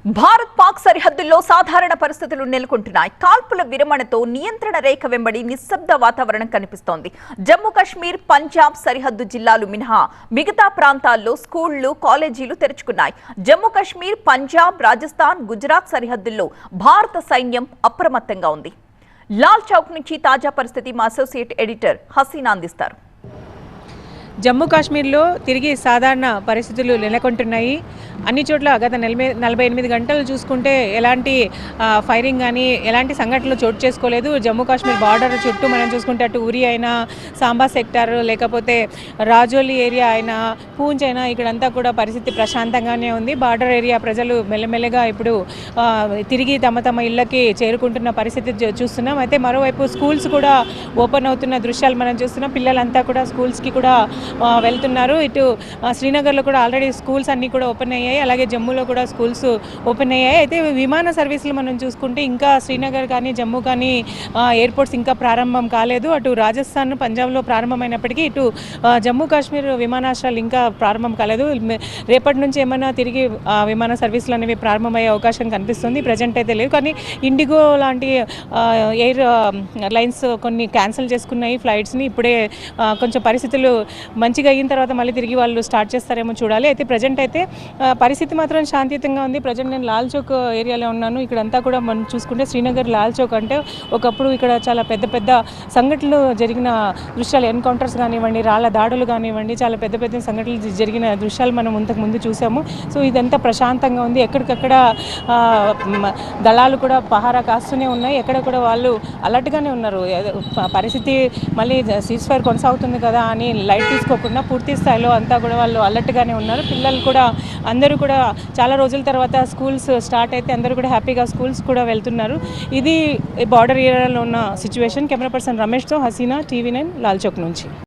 భారత్ పాక్ సరిహద్దుల్లో సాధారణ పరిస్థితులు నెలకొంటున్నాయి. కాల్పుల విరమణతో నియంత్రణ రేఖ వెంబడి నిశ్శబ్ద వాతావరణం కనిపిస్తోంది. జమ్మూ కాశ్మీర్, పంజాబ్ సరిహద్దు జిల్లాలు మినహా మిగతా ప్రాంతాల్లో స్కూళ్లు, కాలేజీలు తెరుచుకున్నాయి. జమ్మూ కాశ్మీర్, పంజాబ్, రాజస్థాన్, గుజరాత్ సరిహద్దుల్లో భారత సైన్యం అప్రమత్తంగా ఉంది. లాల్ చౌక్ నుంచి తాజా పరిస్థితి మా అసోసియేట్ ఎడిటర్ హసీనా అందిస్తారు. జమ్మూ కాశ్మీర్లో తిరిగి సాధారణ పరిస్థితులు నెలకొంటున్నాయి. అన్ని చోట్ల గత 48 గంటలు చూసుకుంటే ఎలాంటి ఫైరింగ్ కానీ ఎలాంటి సంఘటనలు చోటు చేసుకోలేదు. జమ్మూ కాశ్మీర్ బార్డర్ చుట్టూ మనం చూసుకుంటే అటు ఉరి అయినా, సాంబా సెక్టార్, లేకపోతే రాజోలి ఏరియా అయినా, పూంచ్ అయినా ఇక్కడంతా కూడా పరిస్థితి ప్రశాంతంగానే ఉంది. బార్డర్ ఏరియా ప్రజలు మెల్లమెల్లగా ఇప్పుడు తిరిగి తమ ఇళ్ళకి చేరుకుంటున్న పరిస్థితి చూస్తున్నాం. అయితే మరోవైపు స్కూల్స్ కూడా ఓపెన్ అవుతున్న దృశ్యాలు మనం చూస్తున్నాం. పిల్లలంతా కూడా స్కూల్స్కి కూడా వెళ్తున్నారు. ఇటు శ్రీనగర్లో కూడా ఆల్రెడీ స్కూల్స్ అన్నీ కూడా ఓపెన్ అయ్యాయి. అలాగే జమ్మూలో కూడా స్కూల్స్ ఓపెన్ అయ్యాయి. అయితే విమాన సర్వీసులు మనం చూసుకుంటే ఇంకా శ్రీనగర్ కానీ జమ్మూ కానీ ఎయిర్పోర్ట్స్ ఇంకా ప్రారంభం కాలేదు. అటు రాజస్థాన్, పంజాబ్లో ప్రారంభమైనప్పటికీ ఇటు జమ్మూ కాశ్మీర్ విమానాశ్రయాలు ఇంకా ప్రారంభం కాలేదు. రేపటి నుంచి ఏమైనా తిరిగి విమాన సర్వీసులు అనేవి ప్రారంభమయ్యే అవకాశం కనిపిస్తుంది. ప్రజెంట్ అయితే లేదు. కానీ ఇండిగో లాంటి ఎయిర్ లైన్స్ కొన్ని క్యాన్సిల్ చేసుకున్నాయి ఫ్లైట్స్ని. ఇప్పుడే కొంచెం పరిస్థితులు మంచిగా అయిన తర్వాత మళ్ళీ తిరిగి వాళ్ళు స్టార్ట్ చేస్తారేమో చూడాలి. అయితే ప్రజెంట్ అయితే పరిస్థితి మాత్రం శాంతియుతంగా ఉంది. ప్రజెంట్ నేను లాల్ చౌక్ ఏరియాలో ఉన్నాను. ఇక్కడంతా కూడా మనం చూసుకుంటే శ్రీనగర్ లాల్ చౌక్ అంటే ఒకప్పుడు ఇక్కడ చాలా పెద్ద సంఘటనలు జరిగిన దృశ్యాలు, ఎన్కౌంటర్స్ కానివ్వండి, రాళ్ల దాడులు కానివ్వండి, చాలా పెద్ద సంఘటనలు జరిగిన దృశ్యాలు మనం ఇంతకుముందు చూసాము. సో ఇదంతా ప్రశాంతంగా ఉంది. ఎక్కడికక్కడ దళాలు కూడా పహారా కాస్తూనే ఉన్నాయి. ఎక్కడ కూడా వాళ్ళు అలర్ట్గానే ఉన్నారు. పరిస్థితి మళ్ళీ సీజ్ ఫైర్ కొనసాగుతుంది కదా అని లైట్ తీసుకోకుండా పూర్తి స్థాయిలో అంతా కూడా వాళ్ళు అలర్ట్గానే ఉన్నారు. పిల్లలు కూడా అందరూ కూడా చాలా రోజుల తర్వాత స్కూల్స్ స్టార్ట్ అయితే అందరూ కూడా హ్యాపీగా స్కూల్స్ కూడా వెళ్తున్నారు. ఇది బార్డర్ ఏరియాలో ఉన్న సిచ్యువేషన్. కెమెరా పర్సన్ రమేష్తో హసీనా, TV9 లాల్ చౌక్ నుంచి.